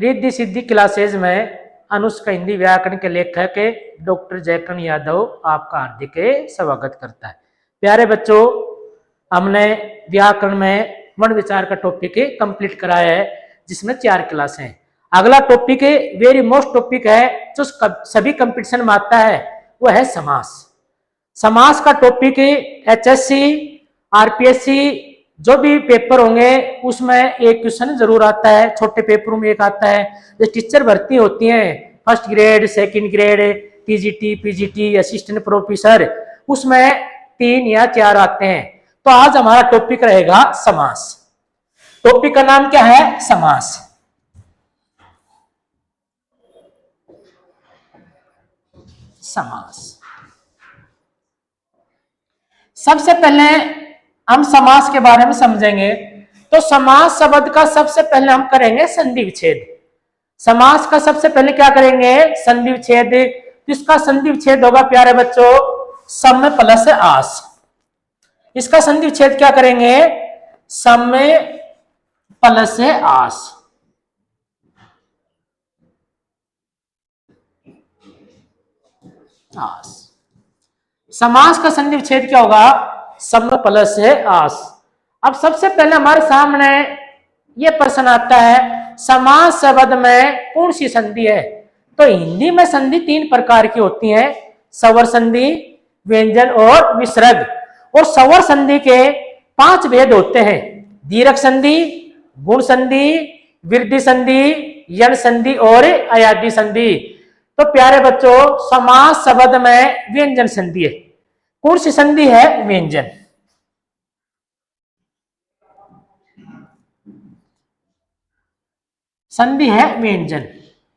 Riddhi Siddhi classes में अनुष्का हिंदी व्याकरण के लेखक डॉक्टर जयकरण यादव आपका हार्दिक स्वागत करता है। प्यारे बच्चों, हमने व्याकरण में वर्ण विचार का टॉपिक कंप्लीट कराया है, जिसमें 4 क्लासें हैं। अगला टॉपिक वेरी मोस्ट टॉपिक है जो सभी कंपटीशन में आता है, वो है समास। समास का टॉपिक HSC, RPSC जो भी पेपर होंगे उसमें एक क्वेश्चन जरूर आता है, छोटे पेपरों में एक आता है। जो टीचर भर्ती होती हैं first grade, second grade, TGT, PGT, assistant professor, उसमें 3 या 4 आते हैं। तो आज हमारा टॉपिक रहेगा समास। टॉपिक का नाम क्या है? समास। समास। सबसे पहले हम समास के बारे में समझेंगे। तो समास शब्द का सबसे पहले हम करेंगे संधि विच्छेद। समास का सबसे पहले क्या करेंगे? संधि विच्छेद। इसका संधि विच्छेद होगा प्यारे बच्चों सम प्लस आस। इसका संधि विच्छेद क्या करेंगे? सम प्लस आस। आस। समास का संधि विच्छेद क्या होगा? सम प्लस आस। अब सबसे पहले हमारे सामने ये प्रश्न आता है, समास शब्द में कौन सी संधि है? तो हिंदी में संधि 3 प्रकार की होती हैं, स्वर संधि, व्यंजन और विसर्ग। और स्वर संधि के 5 भेद होते हैं: दीर्घ संधि, गुण संधि, वृद्धि संधि, यण संधि और अयादी संधि। तो प्यारे बच्चों, समास शब्द में व्यंजन संधि है। कौन सी संधि है? व्यंजन संधि है, व्यंजन।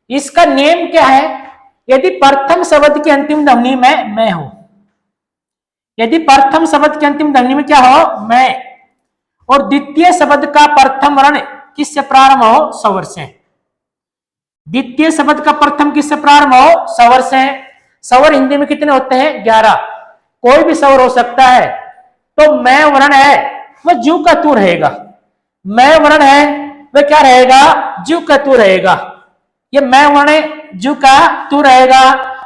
इसका नियम क्या है? यदि प्रथम शब्द की अंतिम ध्वनि में मैं हो, यदि प्रथम शब्द की अंतिम ध्वनि में क्या हो? मैं, और द्वितीय शब्द का प्रथम वर्ण किससे प्रारंभ हो? स्वर से। द्वितीय शब्द का प्रथम किससे प्रारंभ हो? स्वर से। स्वर हिंदी में कितने होते हैं? 11। कोई भी स्वर हो सकता है। तो मैं वर्ण है वह जू का तू रहेगा। मैं वर्ण है वह क्या रहेगा? जू का तू रहेगा। ये मैं वर्ण जू का तू रहेगा।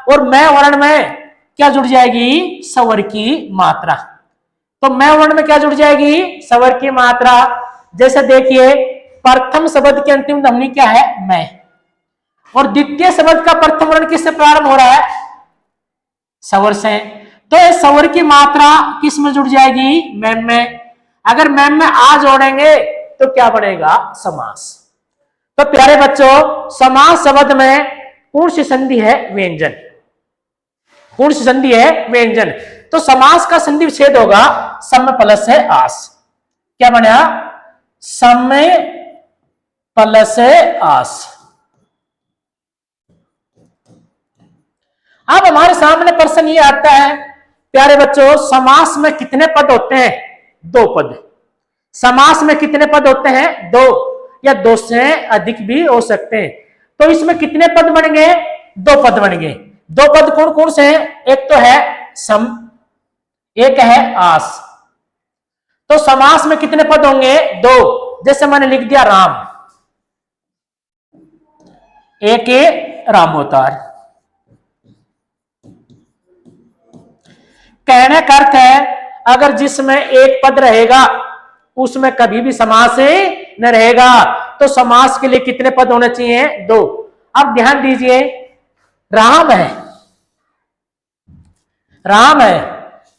और मैं वर्ण में क्या जुड़ जाएगी? स्वर की मात्रा। तो मैं वर्ण में क्या जुड़ जाएगी? स्वर की मात्रा। जैसे देखिए, प्रथम शब्द की अंतिम ध्वनि क्या है? मैं। और द्वितीय शब्द का प्रथम वर्ण किससे प्रारंभ हो रहा है? स्वर से। तो इस स्वर की मात्रा किस में जुड़ जाएगी? मैम में। अगर मैम में आ जोड़ेंगे तो क्या बनेगा? समास। तो प्यारे बच्चों, समास शब्द में कौन सी संधि है? व्यंजन। कौन सी संधि है? व्यंजन। तो समास का संधि विच्छेद होगा सम प्लस है आस। क्या बना? सम प्लस आस। अब हमारे सामने प्रश्न ये आता है, प्यारे बच्चों, समास में कितने पद होते हैं? 2 पद। समास में कितने पद होते हैं? 2, या 2 से अधिक भी हो सकते हैं। तो इसमें कितने पद बन गए? 2 पद बन गए। 2 पद कौन कौन से हैं? एक तो है सम, एक है आस। तो समास में कितने पद होंगे? 2। जैसे मैंने लिख दिया राम, एक रामोतार। कहने का अर्थ है, अगर जिसमें एक पद रहेगा उसमें कभी भी समास न रहेगा। तो समास के लिए कितने पद होने चाहिए? 2। अब ध्यान दीजिए, राम है, राम है,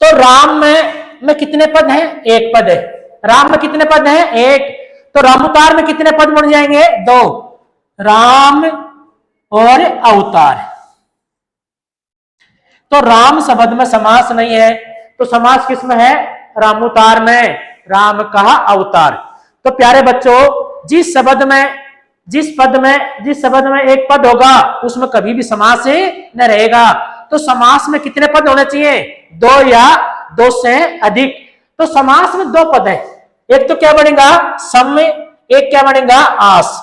तो राम में कितने पद हैं? 1 पद है। राम में कितने पद हैं? 1। तो रामोतार में कितने पद बन जाएंगे? 2। राम और अवतार। तो राम शब्द में समास नहीं है, तो समास किस में है? रामोतार में, राम का अवतार। तो प्यारे बच्चों, जिस शब्द में एक पद होगा उसमें कभी भी समास न रहेगा। तो समास में कितने पद होने चाहिए? 2 या 2 से अधिक। तो समास में 2 पद है। एक तो क्या बनेगा? सम, एक क्या बनेगा? आस।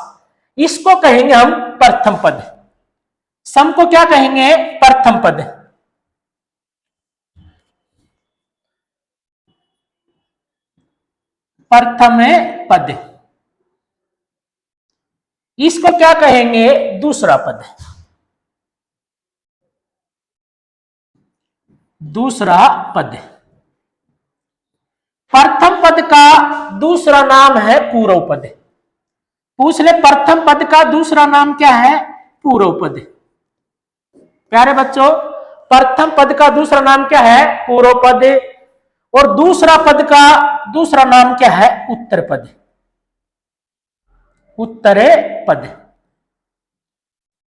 इसको कहेंगे हम प्रथम पद। सम को क्या कहेंगे? प्रथम पद। प्रथम पद। इसको क्या कहेंगे? दूसरा पद। दूसरा पद। प्रथम पद का दूसरा नाम है पूर्व पद। पूछ ले, प्रथम पद का दूसरा नाम क्या है? पूर्व पद। प्यारे बच्चों, प्रथम पद का दूसरा नाम क्या है? पूर्व पद। और दूसरा पद का दूसरा नाम क्या है? उत्तर पद। उत्तर पद।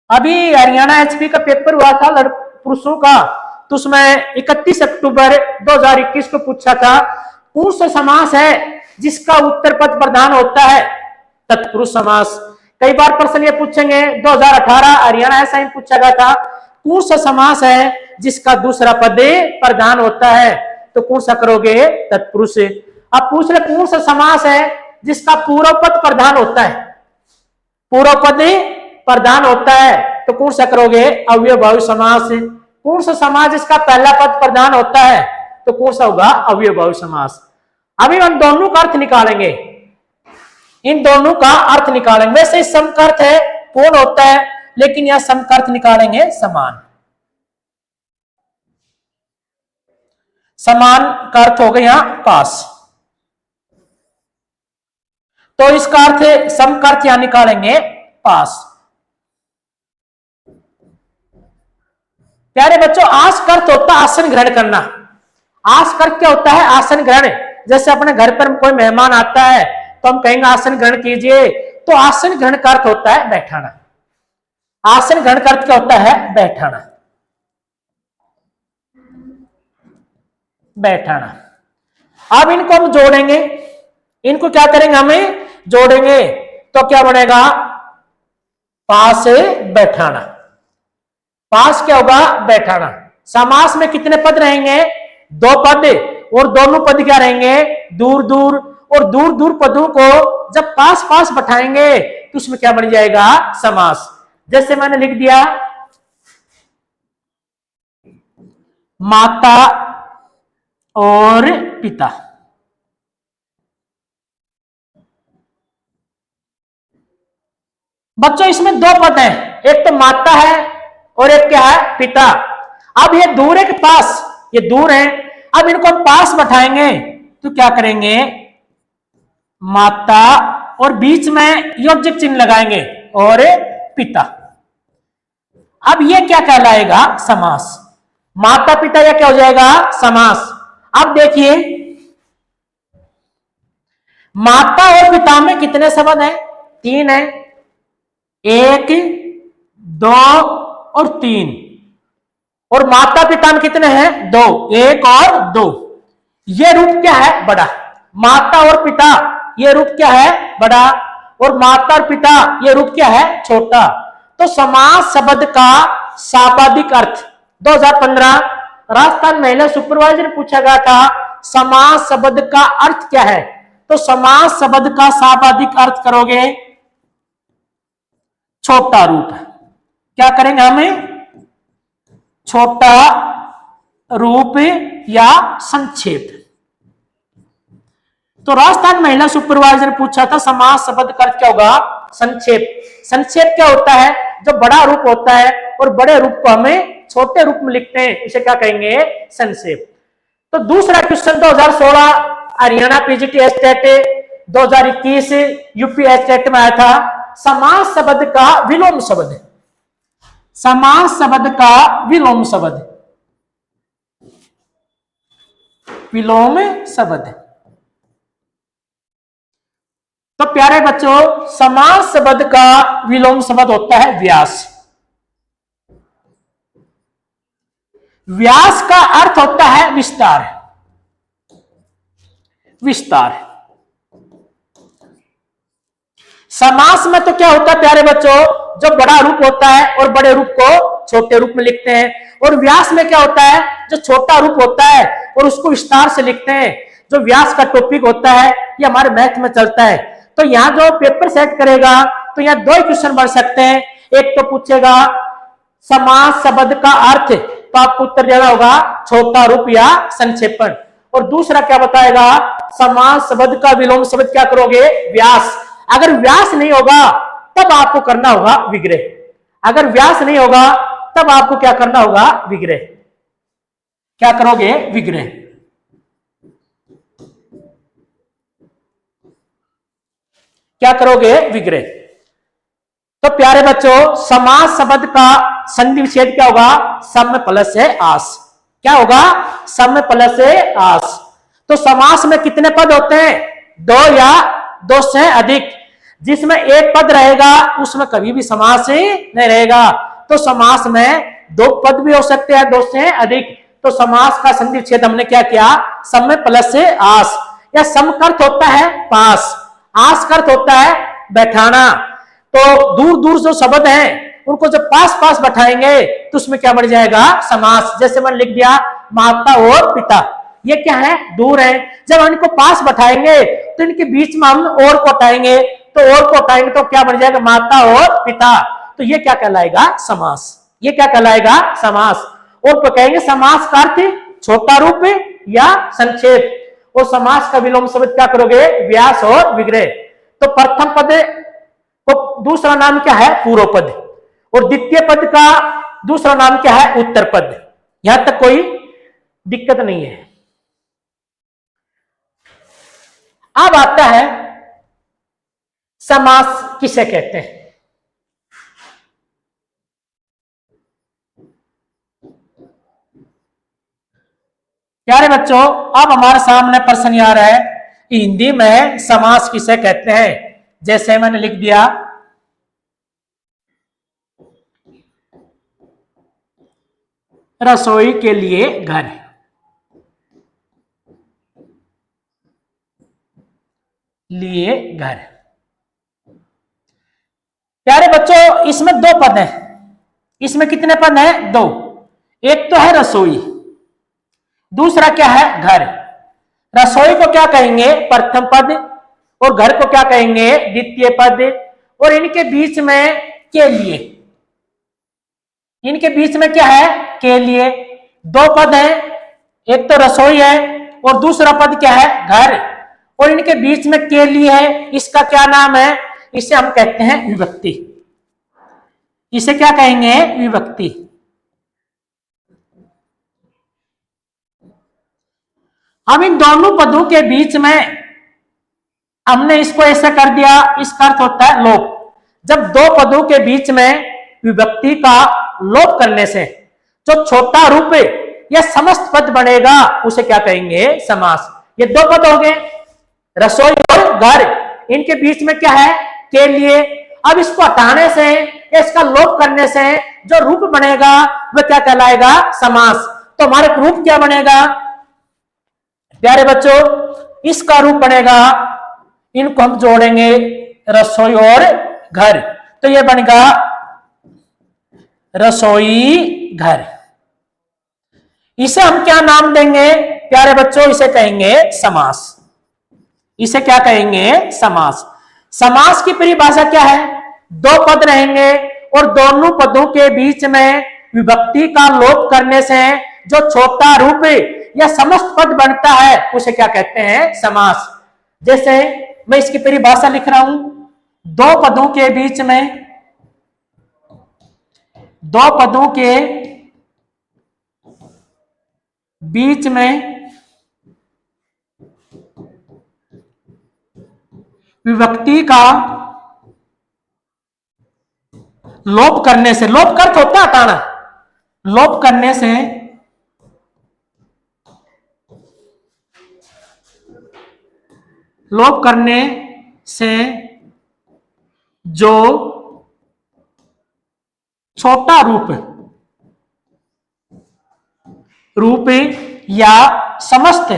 अभी हरियाणा एचपी का पेपर हुआ था पुरुषों का, तो उसमें 31 अक्टूबर 2021 को पूछा था, कौन सा समास है जिसका उत्तर पद प्रधान होता है? तत्पुरुष समास। कई बार प्रश्न ये पूछेंगे, 2018 हरियाणा ऐसा ही पूछा गया था, कौन सा समास है जिसका दूसरा पद प्रधान होता है? तो कौन सा करोगे? तत्पुरुष। अब पूछ ले, कौन सा समास है जिसका पूर्व पद प्रधान होता है? पूर्व पद प्रधान होता है, तो कौन सा करोगे? अव्ययभावी समास। कौन सा समास जिसका पहला पद प्रधान होता है? तो कौन सा होगा? अव्ययभावी समास। अभी हम दोनों का अर्थ निकालेंगे, इन दोनों का अर्थ निकालेंगे। वैसे समकर्थ है, पूर्ण होता है, लेकिन यह समकर्थ निकालेंगे समान। समान का अर्थ हो गया यहां पास, तो इसका अर्थ समकर्थ यहां निकालेंगे पास। प्यारे बच्चों, आस का अर्थ होता है आसन ग्रहण करना। आस का अर्थ क्या होता है? आसन ग्रहण। जैसे अपने घर पर कोई मेहमान आता है तो हम कहेंगे आसन ग्रहण कीजिए, तो आसन ग्रहण का अर्थ होता है बैठाना। आसन ग्रहण का अर्थ क्या होता है? बैठाना। बैठाना। अब इनको हम जोड़ेंगे, इनको क्या करेंगे? हमें जोड़ेंगे, तो क्या बनेगा? पास बैठाना। पास क्या होगा? बैठाना। समास में कितने पद रहेंगे? दो पद, और दोनों पद क्या रहेंगे? दूर दूर। और दूर दूर पदों को जब पास पास बैठाएंगे तो उसमें क्या बन जाएगा? समास। जैसे मैंने लिख दिया, माता और पिता। बच्चों, इसमें दो पद हैं, एक तो माता है और एक क्या है? पिता। अब ये दूर है कि पास? ये दूर है। अब इनको पास बैठाएंगे तो क्या करेंगे? माता, और बीच में योजक चिन्ह लगाएंगे, और पिता। अब ये क्या कहलाएगा? समास। माता पिता, यह क्या हो जाएगा? समास। अब देखिए, माता और पिता में कितने शब्द हैं? तीन है। एक, दो और तीन। और माता पिता में कितने हैं? दो। एक और दो। ये रूप क्या है? बड़ा। माता और पिता, ये रूप क्या है? बड़ा। और माता और पिता, ये रूप क्या है? छोटा। तो समास शब्द का शाब्दिक अर्थ 2015 राजस्थान महिला सुपरवाइजर पूछा गया था, समास शब्द का अर्थ क्या है? तो समास शब्द का शाब्दिक अर्थ करोगे छोटा रूप। क्या करेंगे हमें? छोटा रूप या संक्षेप। तो राजस्थान महिला सुपरवाइजर पूछा था, समास शब्द का अर्थ क्या होगा? संक्षेप। संक्षेप क्या होता है? जो बड़ा रूप होता है और बड़े रूप को हमें छोटे रूप में लिखते हैं, इसे क्या कहेंगे? संक्षेप। तो दूसरा question 2016 Haryana PGT state 2021 UP state में आया था, समास शब्द का विलोम शब्द। समास शब्द का विलोम शब्द। विलोम शब्द। तो प्यारे बच्चों, समास शब्द का विलोम शब्द होता है व्यास। व्यास का अर्थ होता है विस्तार। विस्तार। समास में तो क्या होता है प्यारे बच्चों? जो बड़ा रूप होता है और बड़े रूप को छोटे रूप में लिखते हैं। और व्यास में क्या होता है? जो छोटा रूप होता है और उसको विस्तार से लिखते हैं। जो व्यास का टॉपिक होता है, ये हमारे मैथ में चलता है। तो यहाँ जो पेपर सेट करेगा तो यहाँ दो ही क्वेश्चन बन सकते हैं। एक तो पूछेगा समास शब्द का अर्थ, तो आपको उत्तर देना होगा छोटा रूप या संक्षेपण। और दूसरा क्या बताएगा? समास शब्द का विलोम शब्द क्या करोगे? व्यास। अगर व्यास नहीं होगा तब आपको करना होगा विग्रह। अगर व्यास नहीं होगा तब आपको क्या करना होगा? विग्रह। क्या करोगे? विग्रह। क्या करोगे? विग्रह। तो प्यारे बच्चों, समास शब्द का संधि विच्छेद क्या होगा? सम प्लस है आस। क्या होगा? सम प्लस है आस। तो समास में कितने पद होते हैं? दो या दो से अधिक। जिसमें एक पद रहेगा उसमें कभी भी समास ही नहीं रहेगा। तो समास में दो पद भी हो सकते हैं, दो से अधिक। तो समास का संधि विच्छेद हमने क्या किया? सम प्लस से आस। या सम का अर्थ होता है पास, आस का अर्थ होता है बैठाना। तो दूर दूर जो शब्द हैं उनको जब पास पास बैठाएंगे तो उसमें क्या बन जाएगा? समास। जैसे मैंने लिख दिया माता और पिता, ये क्या है? दूर है। जब इनको पास बैठाएंगे तो इनके बीच में हम और को हटाएंगे, तो और को हटाएंगे तो क्या बन जाएगा? माता और पिता। तो ये क्या कहलाएगा? समास। ये क्या कहलाएगा? समास। और तो कहेंगे समास का अर्थ छोटा रूप या संक्षेप। और समास का विलोम शब्द क्या करोगे? व्यास और विग्रह। तो प्रथम पद को दूसरा नाम क्या है? पूर्व पद। और द्वितीय पद का दूसरा नाम क्या है? उत्तर पद। यहां तक कोई दिक्कत नहीं है। अब आता है समास किसे कहते हैं। प्यारे बच्चों, अब हमारे सामने प्रश्न आ रहा है हिंदी में समास किसे कहते हैं। जैसे मैंने लिख दिया रसोई के लिए घर। लिए घर। प्यारे बच्चों, इसमें दो पद हैं। इसमें कितने पद हैं? दो। एक तो है रसोई, दूसरा क्या है? घर। रसोई को क्या कहेंगे? प्रथम पद। और घर को क्या कहेंगे? द्वितीय पद। और इनके बीच में के लिए, इनके बीच में क्या है? के लिए। दो पद हैं, एक तो रसोई है और दूसरा पद क्या है? घर। और इनके बीच में के लिए है, इसका क्या नाम है? इसे हम कहते हैं विभक्ति। इसे क्या कहेंगे? विभक्ति। अब इन दोनों पदों के बीच में हमने इसको ऐसा कर दिया, इसका अर्थ होता है लोप। जब दो पदों के बीच में विभक्ति का लोप करने से जो छोटा रूप या समस्त पद बनेगा उसे क्या कहेंगे? समास। ये दो पद हो गए, रसोई और घर। इनके बीच में क्या है? के लिए। अब इसको हटाने से या इसका लोप करने से जो रूप बनेगा वह क्या कहलाएगा? समास। तो हमारे रूप क्या बनेगा प्यारे बच्चों? इसका रूप बनेगा, इनको हम जोड़ेंगे रसोई और घर, तो यह बनेगा रसोई घर। इसे हम क्या नाम देंगे प्यारे बच्चों? इसे कहेंगे समास। इसे क्या कहेंगे? समास। समास की परिभाषा क्या है? दो पद रहेंगे और दोनों पदों के बीच में विभक्ति का लोप करने से जो छोटा रूप या समस्त पद बनता है उसे क्या कहते हैं? समास। जैसे मैं इसकी परिभाषा लिख रहा हूं, दो पदों के बीच में, दो पदों के बीच में विभक्ति का लोप करने से, लोप का अर्थ होता है हटाना, लोप करने से लोप करने से जो छोटा रूप या समस्त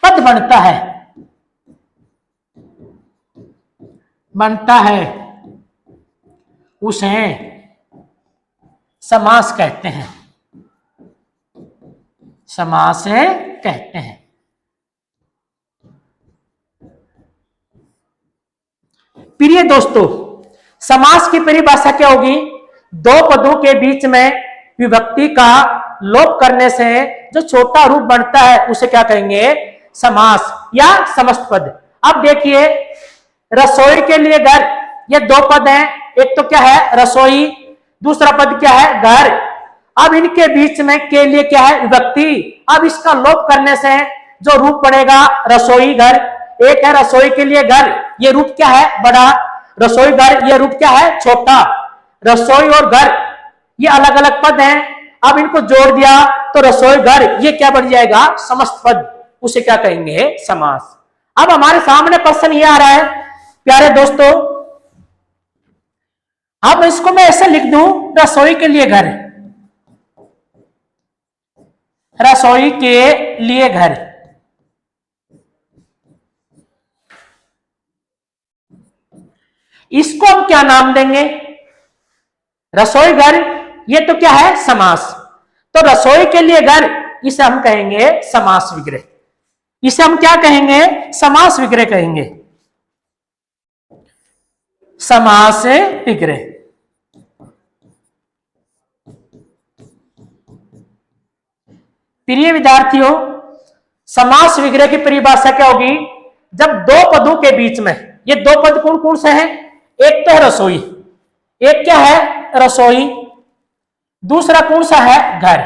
पद बनता है उसे समास कहते हैं। समास कहते हैं। प्रिय दोस्तों, समास की परिभाषा क्या होगी? दो पदों के बीच में विभक्ति का लोप करने से जो छोटा रूप बनता है उसे क्या कहेंगे? समास या समस्त पद। अब देखिए रसोई के लिए घर, ये दो पद हैं, एक तो क्या है रसोई, दूसरा पद क्या है घर। अब इनके बीच में के लिए क्या है विभक्ति। अब इसका लोप करने से जो रूप पड़ेगा रसोई घर, एक है रसोई के लिए घर, ये रूप क्या है बड़ा, रसोई घर ये रूप क्या है छोटा। रसोई और घर ये अलग अलग पद हैं, अब इनको जोड़ दिया तो रसोई घर ये क्या बन जाएगा समस्त पद, उसे क्या कहेंगे समास। अब हमारे सामने प्रश्न ये आ रहा है प्यारे दोस्तों, अब इसको मैं ऐसे लिख दूं रसोई के लिए घर, रसोई के लिए घर, इसको हम क्या नाम देंगे रसोई घर, ये तो क्या है समास, तो रसोई के लिए घर इसे हम कहेंगे समास विग्रह, इसे हम क्या कहेंगे समास विग्रह कहेंगे, समास विग्रह। प्रिय विद्यार्थियों, समास विग्रह की परिभाषा क्या होगी, जब दो पदों के बीच में, ये दो पद कौन कौन से हैं, एक तो है रसोई, एक क्या है रसोई, दूसरा कौन सा है घर,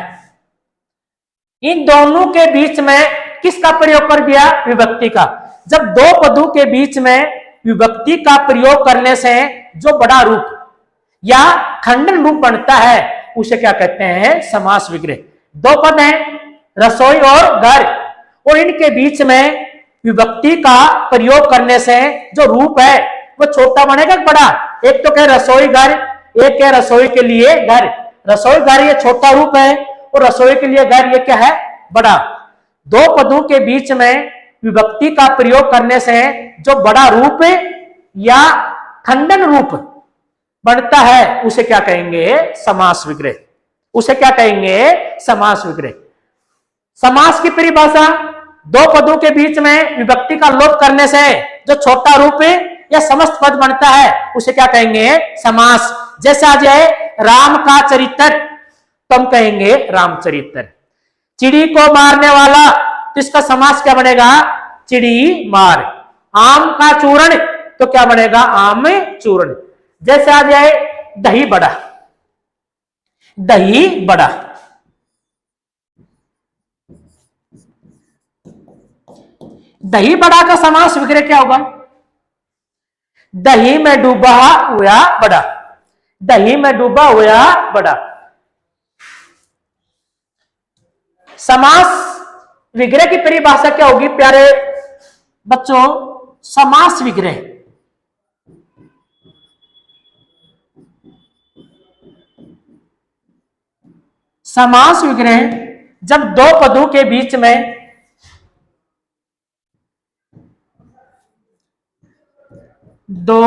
इन दोनों के बीच में किसका प्रयोग कर दिया विभक्ति का। जब दो पदों के बीच में विभक्ति का प्रयोग करने से जो बड़ा रूप या खंडन रूप बनता है उसे क्या कहते हैं समास विग्रह। दो पद हैं रसोई और घर, और इनके बीच में विभक्ति का प्रयोग करने से जो रूप है वो छोटा बनेगा बड़ा, एक तो क्या रसोई घर, एक है रसोई के लिए घर, रसोई घर ये छोटा रूप है और रसोई के लिए घर ये क्या है बड़ा। दो पदों के बीच में विभक्ति का प्रयोग करने से जो बड़ा रूप या खंडन रूप बनता है उसे क्या कहेंगे समास विग्रह, उसे क्या कहेंगे समास विग्रह। समास की परिभाषा, दो पदों के बीच में विभक्ति का लोप करने से जो छोटा रूप या समस्त पद बनता है उसे क्या कहेंगे समास। जैसे आ जाए राम का चरित्र तो हम कहेंगे रामचरित्र, चिड़ी को मारने वाला तो इसका समास क्या बनेगा चिड़ी मार, आम का चूर्ण तो क्या बनेगा आम चूर्ण। जैसे आ जाए दही बड़ा, दही बड़ा, दही बड़ा का समास विग्रह क्या होगा, दही में डूबा हुआ बड़ा, दही में डूबा हुआ बड़ा। समास विग्रह की परिभाषा क्या होगी प्यारे बच्चों, समास विग्रह समास विग्रह जब दो पदों के बीच में दो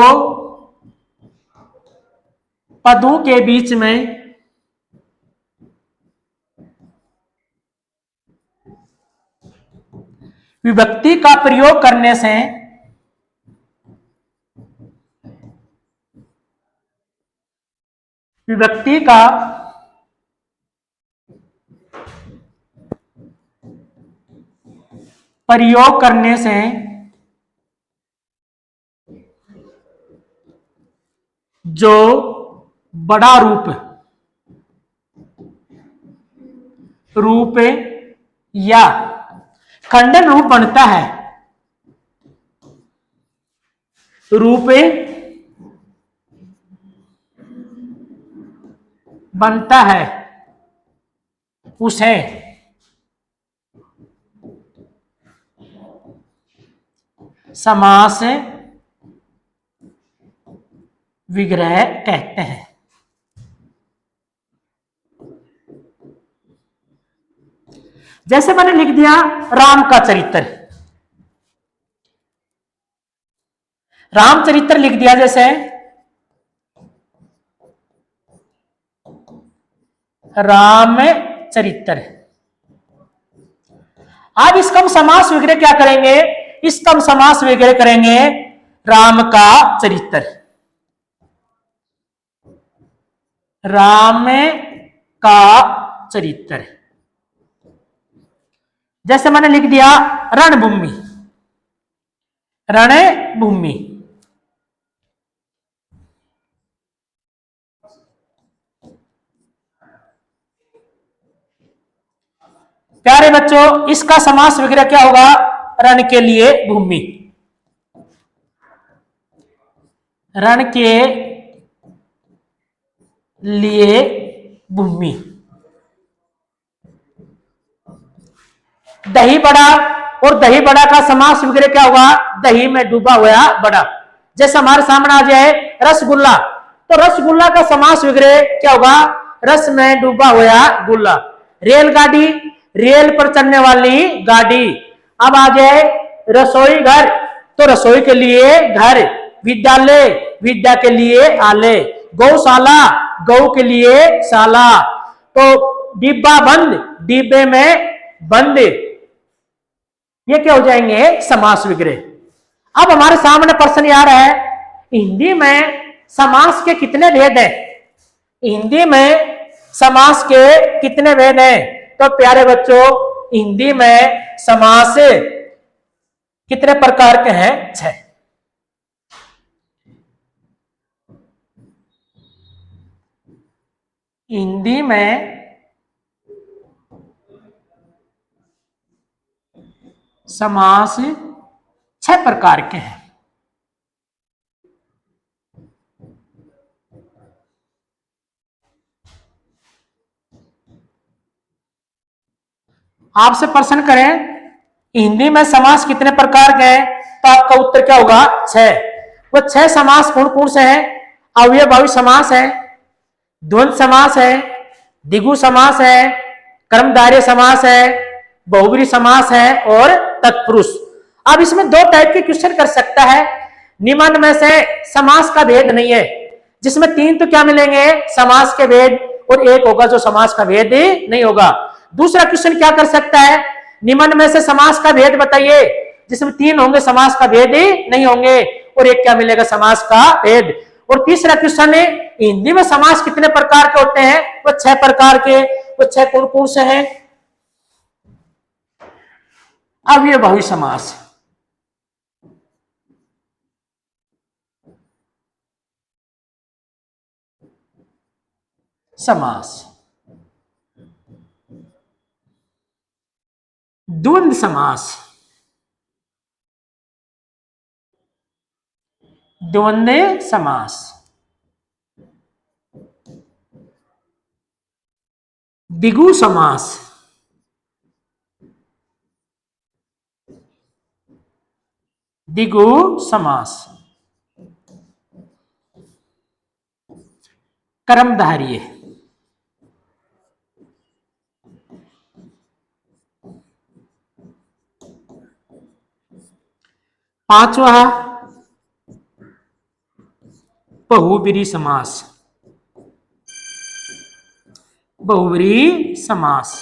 पदों के बीच में विभक्ति का प्रयोग करने से विभक्ति का प्रयोग करने से जो बड़ा रूप या खंडन रूप बनता है, रूप बनता है उसे समास विग्रह कहते हैं। जैसे मैंने लिख दिया राम का चरित्र, रामचरित्र लिख दिया, जैसे रामचरित्र। अब इसका हम समास विग्रह क्या करेंगे, इसका हम समास विग्रह करेंगे राम का चरित्र, राम का चरित्र। जैसे मैंने लिख दिया रणभूमि, रणभूमि। प्यारे बच्चों, इसका समास वगैरह क्या होगा? रण के लिए भूमि, रण के लिए भूमि। दही बड़ा और दही बड़ा का समास वगैरह क्या होगा? दही में डूबा हुआ बड़ा। जैसे हमारे सामने आ जाए रसगुल्ला, तो रसगुल्ला का समास वगैरह क्या होगा? रस में डूबा हुआ गुल्ला। रेलगाड़ी, रेल पर चलने वाली गाड़ी। अब आ जाए रसोई घर, तो रसोई के लिए घर। विद्यालय, विद्या के लिए आले। गौशाला, गौ के लिए शाला। तो डिब्बा बंद, डिब्बे में बंद। ये क्या हो जाएंगे? समास वगैरह। अब हमारे सामने प्रश्न आ रहा है, हिंदी में समास के कितने भेद हैं? हिंदी में समास के कितने भेद हैं? तो प्यारे बच्चों, हिंदी में समास कितने प्रकार के हैं? 6। हिंदी में समास 6 प्रकार के हैं। आपसे प्रश्न करें हिंदी में समास कितने प्रकार के हैं, तो आपका उत्तर क्या होगा? 6। वो 6 समास कौन कौन से हैं? अव्ययभावी समास है, द्वंद्व समास है, द्विगु समास है, कर्मधारय समास है, बहुब्रीहि समास है और तत्पुरुष। अब इसमें 2 टाइप के क्वेश्चन कर सकता है। निम्न में से समास का भेद नहीं है, जिसमें 3 तो क्या मिलेंगे? समास के भेद, और 1 होगा जो समास का भेद नहीं होगा। दूसरा क्वेश्चन क्या कर सकता है? निम्न में से समास का भेद बताइए, जिसमें 3 होंगे समास का भेद नहीं होंगे, और 1 क्या मिलेगा? समास का भेद। और तीसरा क्वेश्चन है, हिंदी में समास कितने प्रकार के होते हैं? वो 6 प्रकार के। वो 6 कौन कौन से हैं? अव्ययभावी समास, समास, द्वंद्व समास, द्वंद्व समास, द्विगु समास, द्विगु समास, कर्मधारय, पांचवा बहुब्रीहि समास, बहुब्रीहि समास।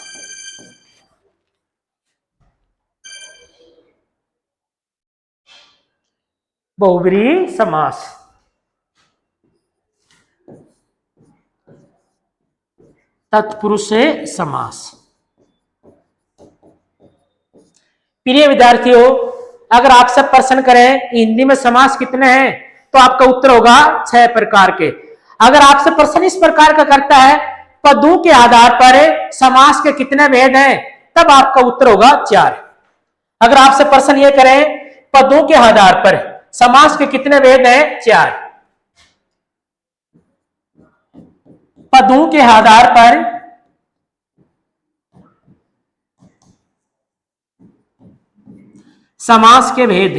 बहुब्रीहि समास। तत्पुरुष समास। प्रिय विद्यार्थियों, अगर आपसे प्रश्न करें हिंदी में समास कितने हैं, तो आपका उत्तर होगा 6 प्रकार के। अगर आपसे प्रश्न इस प्रकार का करता है, पदों के आधार पर समास के कितने भेद हैं, तब आपका उत्तर होगा 4। अगर आपसे प्रश्न ये करें पदों के आधार पर समास के कितने भेद हैं? 4। पदों के आधार पर समास के भेद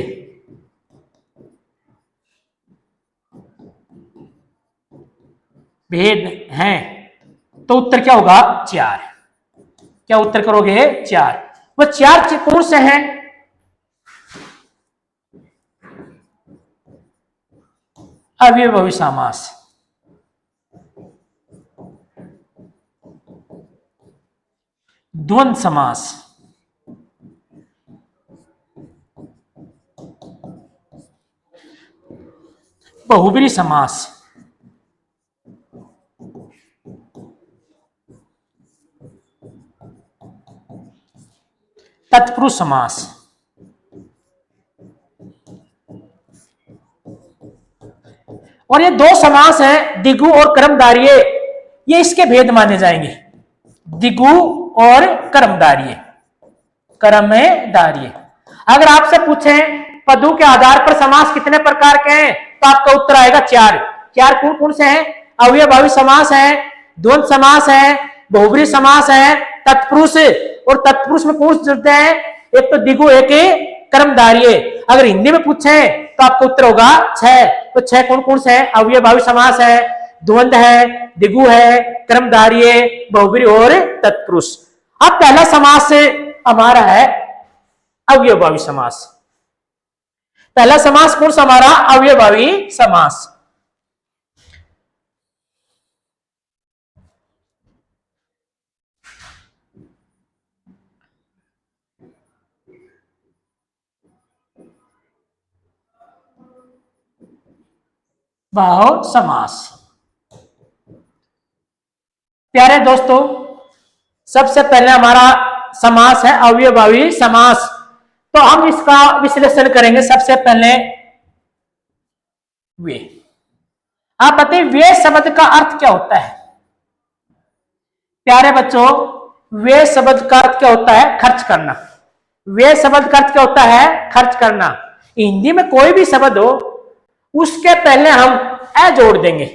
हैं, तो उत्तर क्या होगा? 4। क्या उत्तर करोगे? 4। वो 4 कौन से हैं? अव्ययभावी समास, द्वंद्व समास, बहुब्रीहि समास, तत्पुरुष समास। और ये 2 समास हैं, द्विगु और कर्मधारय, ये इसके भेद माने जाएंगे, द्विगु और कर्मधारय। कर्मधारय। अगर आपसे पूछे पदों के आधार पर समास कितने प्रकार के हैं, तो आपका उत्तर आएगा 4। 4 कौन कौन से हैं? अव्ययभावी समास है, द्वंद्व समास है, बहुब्रीहि समास है, तत्पुरुष। और तत्पुरुष में कौन से जुड़ते हैं? एक तो दिगु, एक कर्मधारय। अगर हिंदी में पूछे तो आपका उत्तर होगा 6। तो 6 कौन कौन से हैं? अव्ययभावी समास है, द्वंद्व है, दिगु है, कर्मधारय, बहुब्रीहि और तत्पुरुष। अब पहला समास हमारा है अव्ययभावी समास। पहला समास कौन सा हमारा? अव्ययभावी समास। बाहुव्य समास। प्यारे दोस्तों, सबसे पहले हमारा समास है अव्ययभावी समास। तो हम इसका विश्लेषण करेंगे। सबसे पहले वे। आप बताइए वे शब्द का अर्थ क्या होता है? प्यारे बच्चों, वे शब्द का अर्थ क्या होता है? खर्च करना। वे शब्द का अर्थ क्या होता है? खर्च करना। हिंदी में कोई भी शब्द हो उसके पहले हम ए जोड़ देंगे।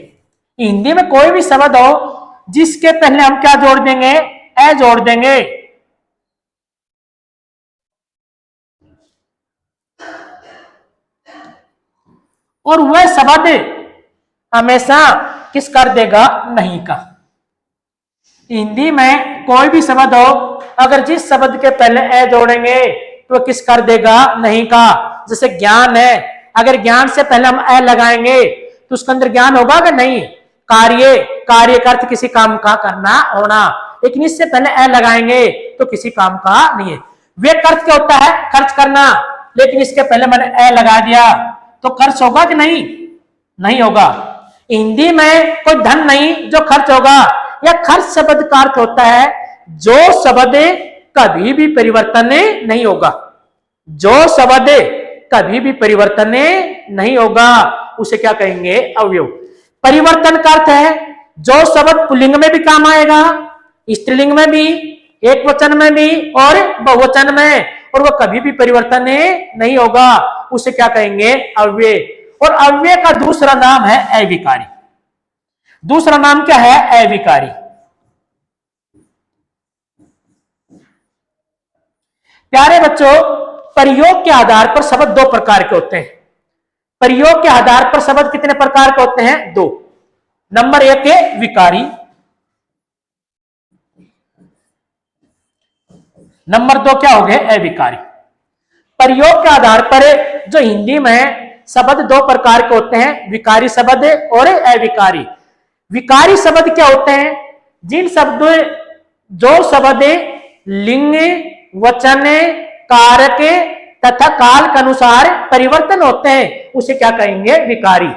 हिंदी में कोई भी शब्द हो जिसके पहले हम क्या जोड़ देंगे? ए जोड़ देंगे। और वह शब्द हमेशा किस कर देगा? नहीं का। हिंदी में कोई भी शब्द हो, अगर जिस शब्द के पहले ए जोड़ेंगे तो किस कर देगा? नहीं का। जैसे ज्ञान है, अगर ज्ञान से पहले हम ए लगाएंगे तो उसके अंदर ज्ञान होगा कि नहीं? कार्य, कार्य का अर्थ किसी काम का करना होना, लेकिन इससे पहले ए लगाएंगे तो किसी काम का नहीं है। वे अर्थ क्या होता है? खर्च करना, लेकिन इसके पहले मैंने ए लगा दिया तो खर्च होगा कि नहीं? नहीं होगा। हिंदी में कोई धन नहीं जो खर्च होगा। या खर्च शब्द का अर्थ होता है जो शब्द कभी भी परिवर्तन नहीं होगा। जो शब्द कभी भी परिवर्तन नहीं होगा उसे क्या कहेंगे? अवयव। परिवर्तन का अर्थ है जो शब्द पुल्लिंग में भी काम आएगा, स्त्रीलिंग में भी, एक वचन में भी और बहुवचन में, और वो कभी भी परिवर्तन नहीं होगा, उसे क्या कहेंगे? अव्यय। और अव्यय का दूसरा नाम है अविकारी। दूसरा नाम क्या है? अविकारी। प्यारे बच्चों, प्रयोग के आधार पर शब्द दो प्रकार के होते हैं। प्रयोग के आधार पर शब्द कितने प्रकार के होते हैं? 2। नंबर 1 है विकारी, नंबर 2 क्या हो गए? अविकारी। प्रयोग के आधार पर जो हिंदी में शब्द 2 प्रकार के होते हैं, विकारी शब्द और अविकारी। विकारी शब्द क्या होते हैं? जिन शब्द जो शब्द लिंग, वचन, कारक तथा काल के अनुसार परिवर्तन होते हैं उसे क्या कहेंगे? विकारी।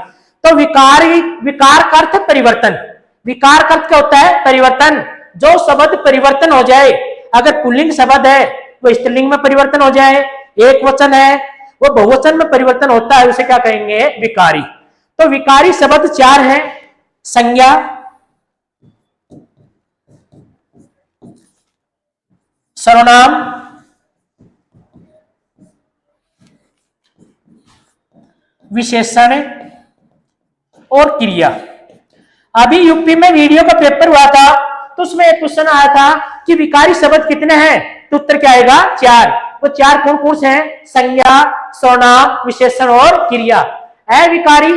तो विकारी, विकार का अर्थ परिवर्तन। विकार का अर्थ क्या होता है? परिवर्तन। जो शब्द परिवर्तन हो जाए, अगर पुल्लिंग शब्द है वो स्त्रीलिंग में परिवर्तन हो जाए, एक वचन है वो बहुवचन में परिवर्तन होता है, उसे क्या कहेंगे? विकारी। तो विकारी शब्द 4 हैं। संज्ञा, सर्वनाम, विशेषण और क्रिया। अभी यूपी में वीडियो का पेपर हुआ था तो उसमें एक क्वेश्चन आया था कि विकारी शब्द कितने हैं, तो उत्तर क्या आएगा? 4। वो 4 कौन कौन से हैं? संज्ञा, सर्वनाम, विशेषण और क्रिया। अविकारी,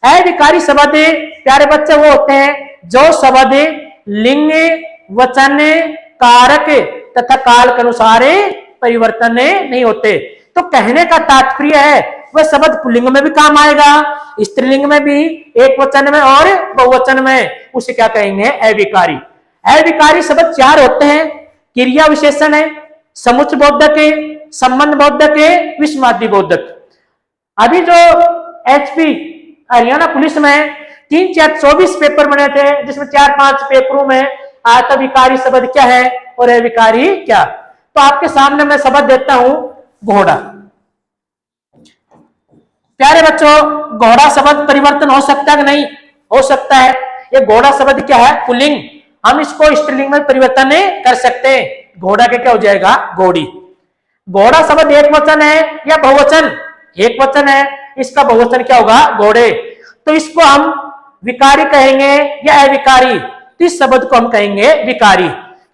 अविकारी शब्द प्यारे बच्चे वो होते हैं जो शब्द लिंग, वचन, कारक तथा काल के अनुसार परिवर्तन नहीं होते। तो कहने का तात्पर्य है वह शब्द पुल्लिंग में भी काम आएगा, स्त्रीलिंग में भी, एक वचन में और बहुवचन में, उसे क्या कहेंगे? अविकारी। अविकारी शब्द 4 होते हैं। क्रिया विशेषण है, समुच्चय बोधक, संबंध बोधक, विस्मादि बोधक। अभी जो HP हरियाणा पुलिस में 3-4-24 पेपर बने थे, जिसमें 4-5 पेपरों में आया था विकारी शब्द क्या है और अविकारी क्या। तो आपके सामने मैं शब्द देता हूं घोड़ा। प्यारे बच्चों, घोड़ा शब्द परिवर्तन हो सकता है कि नहीं? हो सकता है। ये घोड़ा शब्द क्या है? पुल्लिंग। हम इसको स्त्रीलिंग में परिवर्तन नहीं कर सकते। घोड़ा के क्या हो जाएगा? घोड़ी। घोड़ा शब्द एक वचन है या बहुवचन? एक वचन है, इसका बहुवचन क्या होगा? घोड़े। तो इसको हम विकारी कहेंगे या अविकारी? तो इस शब्द को हम कहेंगे विकारी।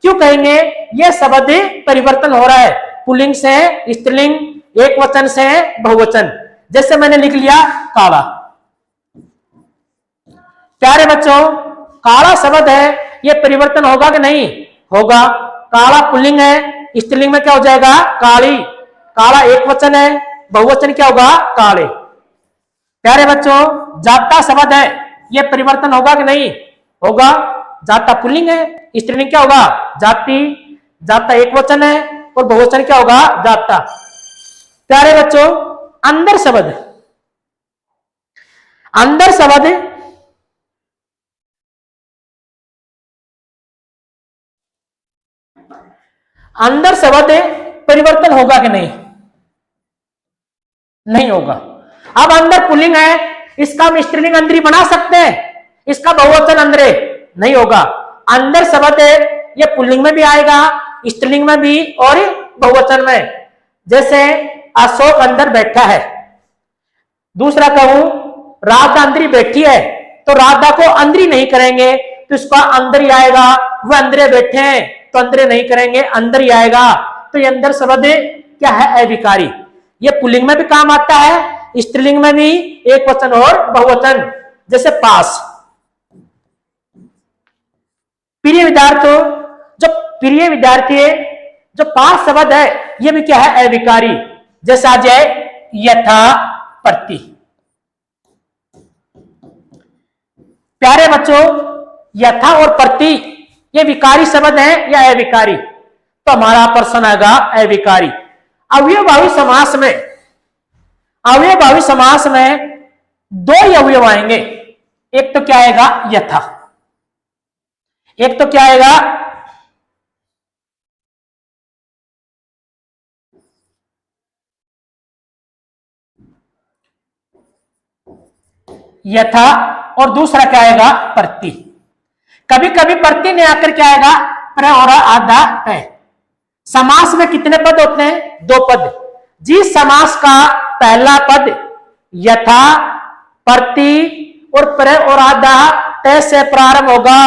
क्यों कहेंगे? यह शब्द परिवर्तन हो रहा है, पुल्लिंग से स्त्रीलिंग, एक वचन से बहुवचन। जैसे मैंने लिख लिया काला। प्यारे बच्चों, काला शब्द है, यह परिवर्तन होगा कि नहीं? होगा। काला पुल्लिंग है, स्त्रीलिंग में क्या हो जाएगा? काली। काला एक वचन है, बहुवचन क्या होगा? काले। प्यारे बच्चों, जाता शब्द है, यह परिवर्तन होगा कि नहीं? होगा। जाता पुल्लिंग है, स्त्रीलिंग क्या होगा? जाति। जाता एक वचन है और बहुवचन क्या होगा? जाता। प्यारे बच्चों, अंदर शब्द, अंदर शब्द अंदर शब्द परिवर्तन होगा कि नहीं? नहीं होगा। अब अंदर पुल्लिंग है, इसका हम स्त्रीलिंग अंदरी बना सकते हैं, इसका बहुवचन अंदरे नहीं होगा। अंदर शब्द है, ये पुल्लिंग में भी आएगा, स्त्रीलिंग में भी और बहुवचन में। जैसे अशोक अंदर बैठा है। दूसरा कहूं राधा अंदरी बैठी है, तो राधा को अंदरी नहीं करेंगे तो इसका अंदर ही आएगा। वह अंदरे बैठे हैं तो अंदरे नहीं करेंगे, अंदर ही आएगा। तो ये अंदर शब्द क्या है? अविकारी। ये पुल्लिंग में भी काम आता है, स्त्रीलिंग में भी, एक वचन और बहुवचन। जैसे पास। प्रिय विद्यार्थियों, जो प्रिय विद्यार्थी है, जो पास शब्द है, ये भी क्या है? अविकारी। जैसे आ जाए यथा, प्रति। प्यारे बच्चों, यथा और प्रति ये विकारी शब्द है या अविकारी? तो हमारा प्रश्न आएगा अविकारी। अवयवभावी समास में, अवयवभावी समास में दो अवयव आएंगे। एक तो क्या आएगा? यथा। एक तो क्या आएगा? यथा, और दूसरा क्या आएगा? प्रति। कभी कभी प्रति ने आकर क्या आएगा? प्र और आधा है। समास में कितने पद होते हैं? दो पद। जिस समास का पहला पद यथा, प्रति और प्र और आधा तय से प्रारंभ होगा,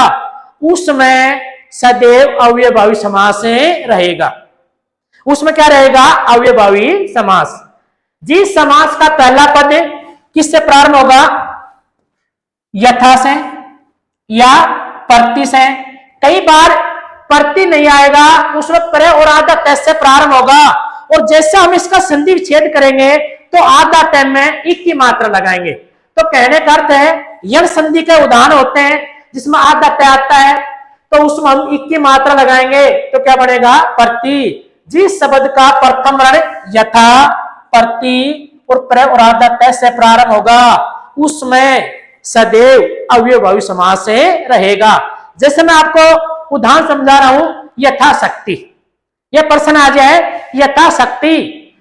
उसमें सदैव अवयवभावी समास रहेगा। उसमें क्या रहेगा? अवयवभावी समास। जिस समास का पहला पद किससे प्रारंभ होगा? यथा से या प्रति से। कई बार प्रति नहीं आएगा, उसमें प्र और आधा तय से प्रारंभ होगा, और जैसे हम इसका संधि विच्छेद करेंगे तो आधा तय में इक की मात्रा लगाएंगे। तो कहने का अर्थ है यण संधि के उदाहरण होते हैं जिसमें आधा तय आता है, तो उसमें हम इक की मात्रा लगाएंगे तो क्या बनेगा? प्रति। जिस शब्द का प्रथम वर्ण यथा, प्रति और प्र और आधा तय से प्रारंभ होगा, उसमें सदैव अवयवभावी समास रहेगा। जैसे मैं आपको उदाहरण समझा रहा हूं, यथाशक्ति। यह प्रश्न आ जाए यथाशक्ति,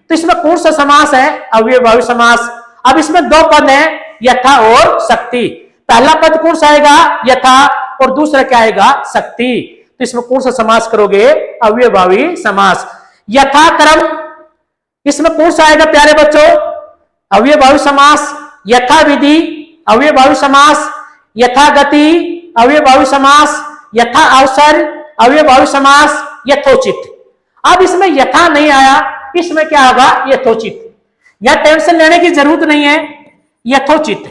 तो इसमें कौन सा समास है? अवयवभावी समास। अब इसमें दो पद हैं, यथा और शक्ति। पहला पद कौन सा आएगा? यथा, और दूसरा क्या आएगा? शक्ति। तो इसमें कौन सा समास करोगे? अवयवभावी समास। यथा क्रम, इसमें कौन सा आएगा प्यारे बच्चों? अवयवभावी समास। यथा विधि अवयवभावी समास, यथा गति अवयवभावी समास, यथा अवसर अवयवभावी समास, यथोचित। अब इसमें यथा नहीं आया, इसमें क्या होगा? यथोचित। यह टेंशन लेने की जरूरत नहीं है, यथोचित।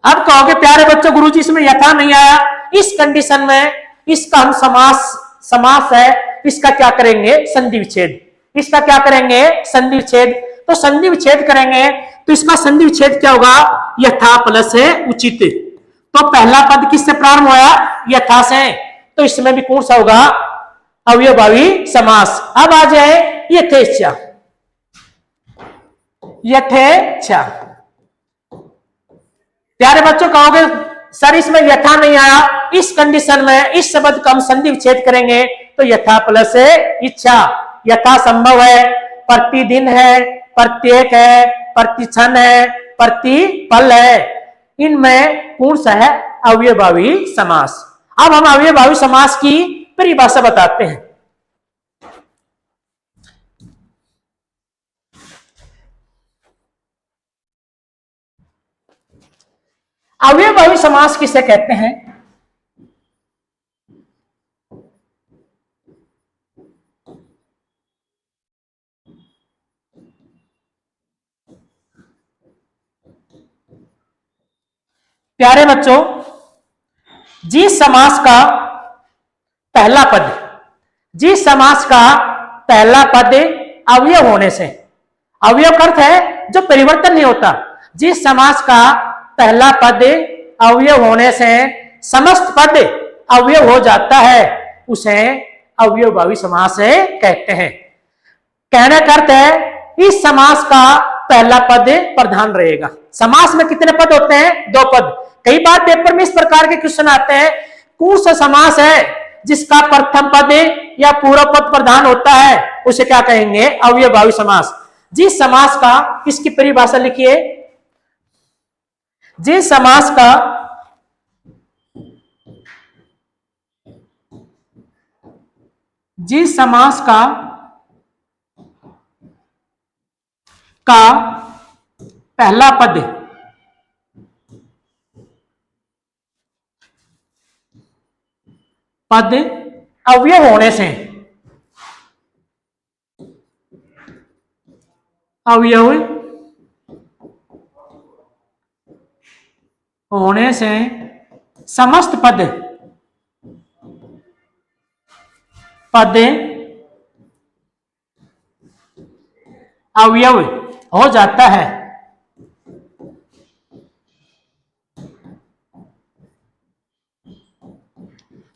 अब कहोगे प्यारे बच्चों गुरुजी इसमें यथा नहीं आया, इस कंडीशन में इसका हम समास है, इसका क्या करेंगे? संधि विच्छेद। इसका क्या करेंगे? संधि विच्छेद। तो संधि विच्छेद करेंगे तो इसका संधि विच्छेद क्या होगा? यथा प्लस है उचित। तो पहला पद किससे प्रारंभ होया? यथा से। तो इसमें भी कौन सा होगा? अवयवभावी समास। अब आ जाए यथेच्छा। यथेच्छा। प्यारे बच्चों कहोगे सर इसमें यथा नहीं आया, इस कंडीशन में इस शब्द का हम संधि विच्छेद करेंगे तो यथा प्लस इच्छा। यथा संभव है, प्रतिदिन है, प्रत्येक है, प्रतिक्षण है, प्रतिपल है। इनमें कौन सा है? अवयवभावी समास। अब हम अवयवभावी समास की परिभाषा बताते हैं। अव्ययभावी समास किसे कहते हैं? प्यारे बच्चों, जिस समास का पहला पद, जिस समास का पहला पद अवयव होने से, अवयव का अर्थ है जो परिवर्तन नहीं होता, जिस समास का पहला पद अवयव होने से समस्त पद अवयव हो जाता है, उसे अवयवभावी समास कहते हैं। कहने का अर्थ है इस समास का पहला पद प्रधान रहेगा। समास में कितने पद होते हैं? 2 पद। कई बार पेपर में इस प्रकार के क्वेश्चन आते हैं, कौन सा समास है जिसका प्रथम पद या पूर्व पद प्रधान होता है, उसे क्या कहेंगे? अवयवभावी समास। जिस समास का, इसकी परिभाषा लिखिए, जिस समास का जिस समास का पहला पद अवयव होने से, अवयव होने से समस्त पद अवयव हो जाता है,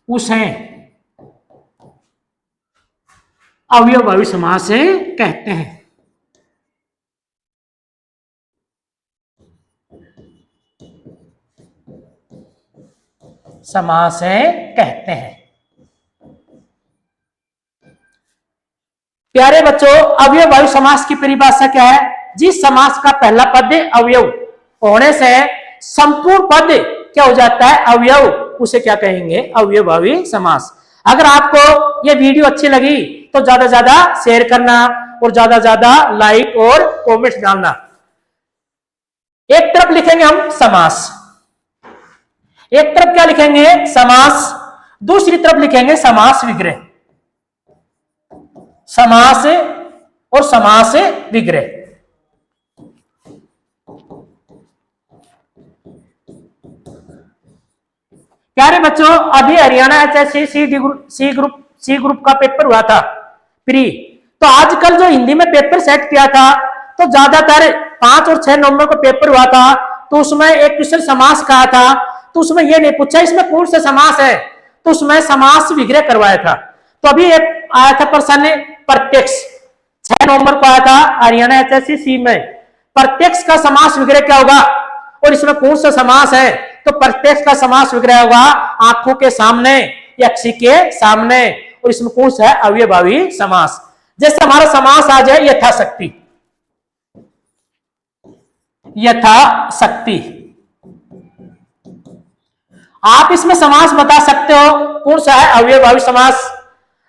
उसे अवयवभावी समास कहते हैं। समास कहते हैं। प्यारे बच्चों, अवयवभावी समास की परिभाषा क्या है? जिस समास का पहला पद अवयव होने से संपूर्ण पद क्या हो जाता है? अवयव, उसे क्या कहेंगे? अवयवभावी समास। अगर आपको यह वीडियो अच्छी लगी तो ज्यादा से ज्यादा शेयर करना और ज्यादा से ज्यादा लाइक और कमेंट्स डालना। एक तरफ लिखेंगे हम समास, एक तरफ क्या लिखेंगे? समास, दूसरी तरफ लिखेंगे समास विग्रह। समास और समास विग्रह। प्यारे बच्चों, अभी हरियाणा एचएससी सी ग्रुप का पेपर हुआ था प्री, तो आजकल जो हिंदी में पेपर सेट किया था, तो ज्यादातर 5 और 6 नवंबर को पेपर हुआ था, तो उसमें एक क्वेश्चन समास का था, तो उसमें यह नहीं पूछा इसमें कौन सा समास है, तो उसमें समास विग्रह करवाया था। तो अभी एक आया था प्रश्न प्रत्यक्ष, 6 नवंबर को आया था हरियाणा एचएससी में, प्रत्यक्ष का समास विग्रह क्या होगा और इसमें कौन सा समास है? तो प्रत्यक्ष का समास विग्रह होगा आंखों के सामने या किसी के सामने, और इसमें कौन सा है? अवयवभावी समास। जैसे हमारा समास आ जाए यथाशक्ति, यथाशक्ति, आप इसमें समास बता सकते हो कौन सा है? अवयवभावी समास।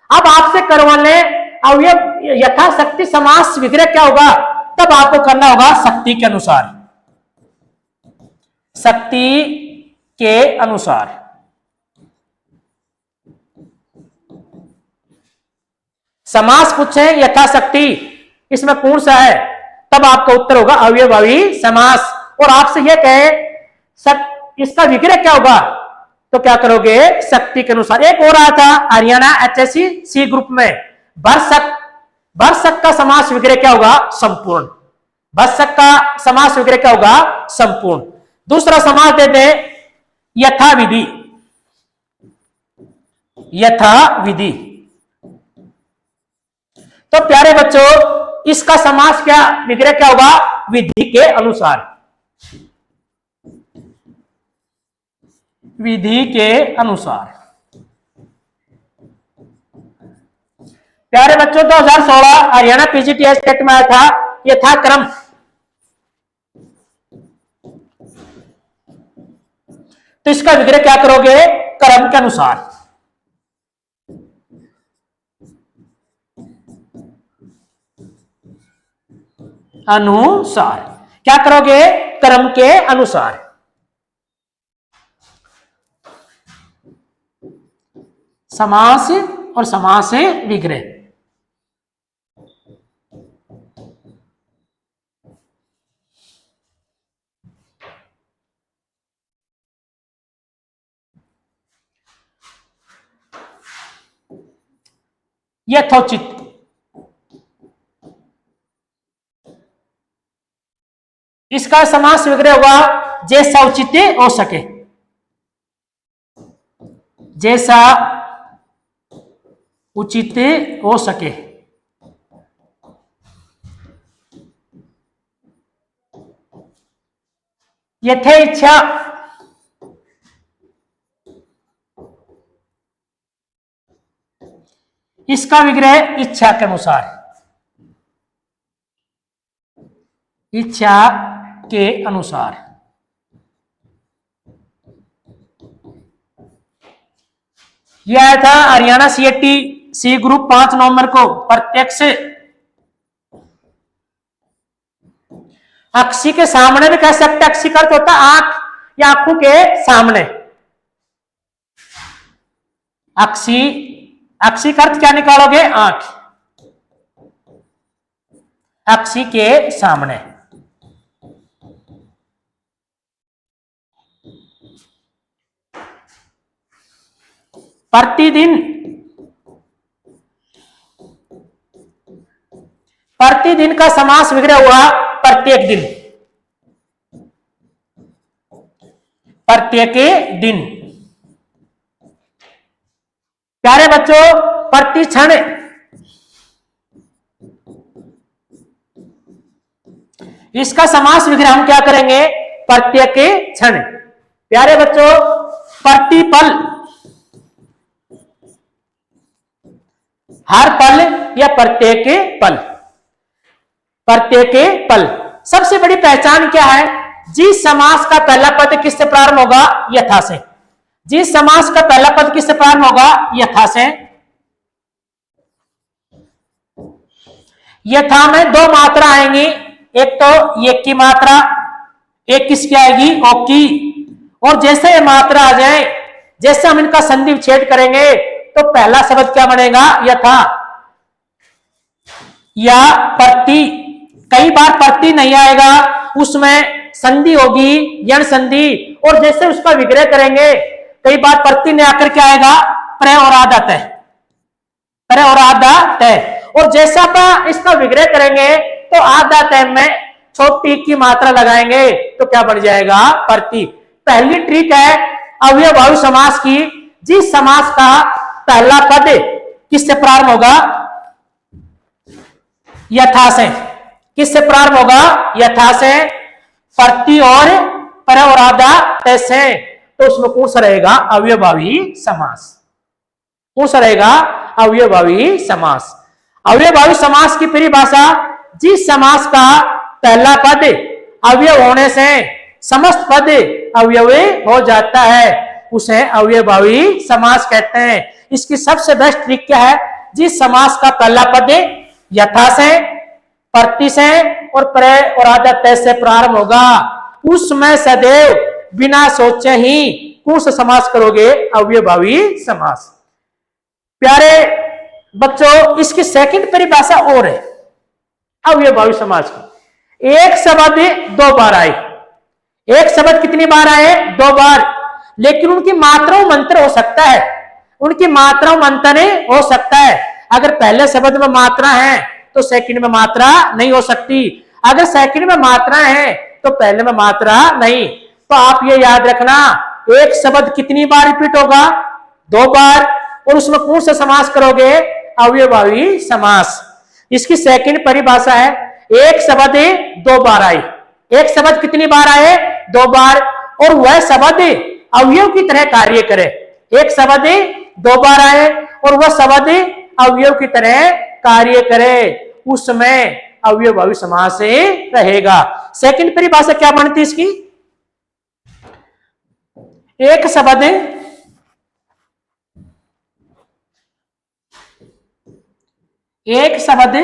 अब आपसे करवा ले अवयव यथाशक्ति समास विग्रह क्या होगा, तब आपको करना होगा शक्ति के अनुसार, शक्ति के अनुसार। समास पूछे यथाशक्ति, इसमें कौन सा है, तब आपका उत्तर होगा अवयवभावी समास। और आपसे यह कहे इसका विग्रह क्या होगा, तो क्या करोगे? शक्ति के अनुसार। एक और आया था हरियाणा एचएससी सी ग्रुप में, भरसक, भरसक का समास विग्रह क्या होगा? संपूर्ण। भरसक का समास विग्रह क्या होगा? संपूर्ण। दूसरा समास दे दे यथाविधि, यथाविधि। तो प्यारे बच्चों, इसका समास क्या विग्रह क्या होगा? विधि के अनुसार, विधि के अनुसार। प्यारे बच्चों, 2016 हरियाणा पीजीटीएस टेट में आया था यथाक्रम, तो इसका विग्रह क्या करोगे? क्रम के अनुसार, अनुसार। क्या करोगे? क्रम के अनुसार। समास और समास विग्रह। यथोचित, इसका समास विग्रह हुआ जैसा उचित हो सके, जैसा उचित हो सके। यथेच्छा, इसका विग्रह इच्छा के अनुसार, इच्छा के अनुसार। यह आया था हरियाणा सीएटी सी ग्रुप 5 नवंबर को। प्रत्यक्ष अक्षी के सामने भी कह सकते, अक्षी का अर्थ होता है आंख या आंखों के सामने। अक्षी, अक्षी का अर्थ क्या निकालोगे? आंख, अक्षी के सामने। प्रतिदिन, प्रतिदिन का समास विग्रह हुआ प्रत्येक दिन, प्रत्येक दिन। प्यारे बच्चों, प्रति क्षण, इसका समास विग्रह हम क्या करेंगे? प्रत्येक क्षण। प्यारे बच्चों, प्रतिपल, हर पल या प्रत्येक पल, प्रत्येक पल। सबसे बड़ी पहचान क्या है? जिस समास का पहला पद किससे प्रारंभ होगा? यथा से। जिस समास का पहला पद किससे प्रारंभ होगा? यथा से। यथा में दो मात्रा आएंगी, एक तो ये की मात्रा, एक किसकी आएगी? ओ की। और जैसे ये मात्रा आ जाए, जैसे हम इनका संधि विच्छेद करेंगे तो पहला शब्द क्या बनेगा? यथा या प्रति। कई बार प्रति नहीं आएगा, उसमें संधि होगी, यण संधि, और जैसे उसका विग्रह करेंगे कई बार प्रति ने आकर क्या आएगा? प्र और आधा तय, प्र और आधा तय। और जैसा आप इसका विग्रह करेंगे तो आधा तय में छोटी की मात्रा लगाएंगे तो क्या बन जाएगा? प्रति। पहली ट्रिक है अव्ययभावी समास की। जिस समास का पहला पद किससे प्रारंभ होगा? यथा से। किससे प्रारंभ होगा? यथा से। प्रति और पर और आधा तय से, तो उसमें कौन सा रहेगा? अव्ययभावी समास। कौन सा रहेगा? अव्ययभावी समास। अव्ययभावी समास की परिभाषा, जिस समास का पहला पद अवयव होने से समस्त पद अवयवी हो जाता है उसे अव्ययभावी समास कहते हैं। इसकी सबसे बेस्ट ट्रिक क्या है? जिस समास का पहला पद यथा से, प्रति से और प्र और आधा तय से प्रारंभ होगा, उसमें सदैव बिना सोचे ही कौन सा समास करोगे? अव्ययभावी समास। प्यारे बच्चों, इसकी सेकंड परिभाषा और है अव्ययभावी समास की। एक शब्द दो बार आए, एक शब्द कितनी बार आए? दो बार, लेकिन उनकी मात्रा मंत्र हो सकता है, उनकी मात्रा मंत्र हो सकता है। अगर पहले शब्द में मात्रा है तो सेकंड में मात्रा नहीं हो सकती, अगर सेकंड में मात्रा है तो पहले में मात्रा नहीं। तो आप ये याद रखना, एक शब्द कितनी बार रिपीट होगा? दो बार, और उसमें कौन सा समास करोगे? अव्ययभावी समास। इसकी सेकंड परिभाषा है एक शब्द दो बार आए। एक शब्द कितनी बार आए? दो बार, और वह शब्द अवयव की तरह कार्य करे। एक शब्द दो बार आए और वह शब्द अवयव की तरह कार्य करे, उसमें अव्ययभावी समास रहेगा। सेकंड परिभाषा क्या बनती इसकी? एक शब्द, एक शब्द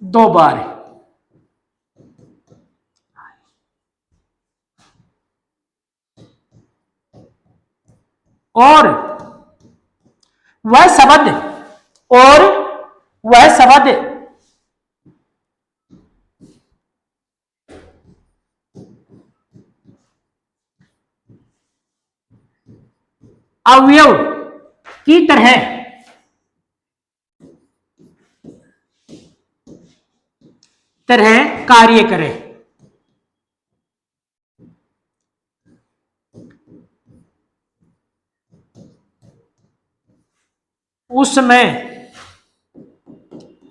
दो बार, और वह शब्द, और वह शब्द अवयव की तरह कार्य करे। उसमें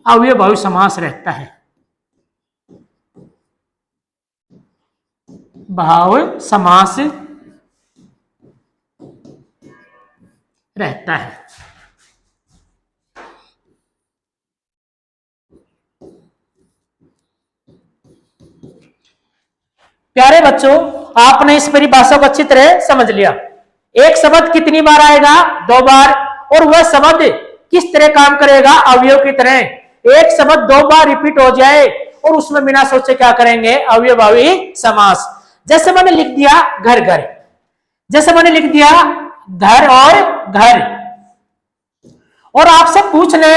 अव्ययभावी समास रहता है। भाव समास रहता है। प्यारे बच्चों, आपने इस परिभाषा को अच्छी तरह समझ लिया। एक शब्द कितनी बार आएगा? 2 बार। और वह शब्द किस तरह काम करेगा? अवयव की तरह। एक शब्द 2 बार रिपीट हो जाए और उसमें बिना सोचे क्या करेंगे? अवयवभावी समास। जैसे मैंने लिख दिया घर घर, जैसे मैंने लिख दिया घर और घर, और आपसे पूछ ले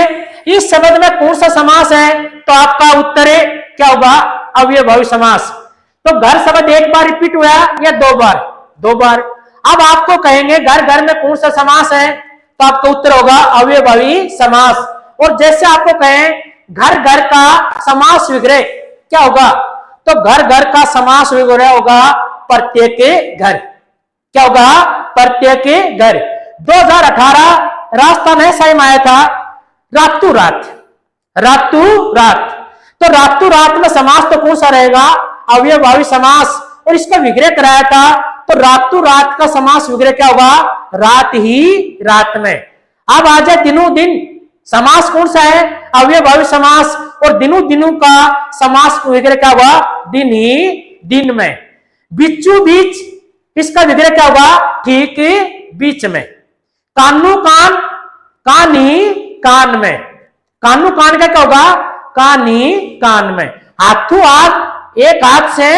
इस शब्द में कौन सा समास है, तो आपका उत्तर क्या होगा? अवयवभावी समास। तो घर शब्द 1 बार रिपीट हुआ या 2 बार? 2 बार। अब आपको कहेंगे घर घर में कौन सा समास है, तो आपका उत्तर होगा अवयवभावी समास। और जैसे आपको कहें घर घर का समास विग्रह क्या होगा, तो घर घर का समास विग्रह होगा प्रत्येक घर। क्या होगा? प्रत्येक घर। 2018 राजस्थान ऐसा में आया था रातू रात, रातू रात। तो रातू रात में समास तो कौन सा रहेगा? अवयवभावी समास। और इसका विग्रह कराया था, तो रातू रात का समास विग्रह क्या होगा? रात ही रात में। अब आ जाए दिनों दिन, समास कौन सा है? अवयवभावी समास। और दिनों दिनों का समास विग्रह क्या होगा? दिन ही दिन में। बीचू बीच, इसका विग्रह क्या होगा? ठीक बीच में। कानू कान, कानी कान में। कानू कान का क्या होगा? कानी कान में। हाथों हाथ, एक हाथ से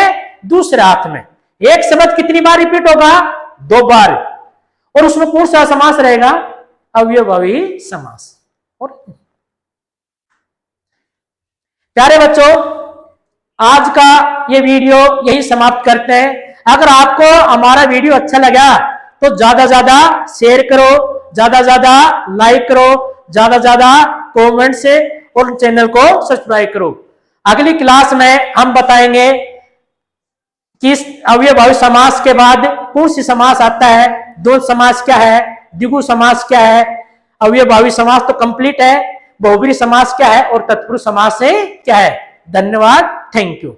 दूसरे हाथ में। एक शब्द कितनी बार रिपीट होगा? 2 बार। और उसमें कौन सा समास रहेगा? अवयवभावी समास। और प्यारे बच्चों, आज का ये वीडियो यही समाप्त करते हैं। अगर आपको हमारा वीडियो अच्छा लगा तो ज्यादा ज्यादा शेयर करो, ज्यादा ज्यादा लाइक करो, ज्यादा ज्यादा कमेंट से, और चैनल को सब्सक्राइब करो। अगली क्लास में हम बताएंगे कि इस अवयवभावी समास के बाद कौन सी समास आता है, द्वंद्व समास क्या है, द्विगु समास क्या है। अवयवभावी समास तो कंप्लीट है, बहुब्रीहि समास क्या है और तत्पुरुष समास क्या है। धन्यवाद, थैंक यू।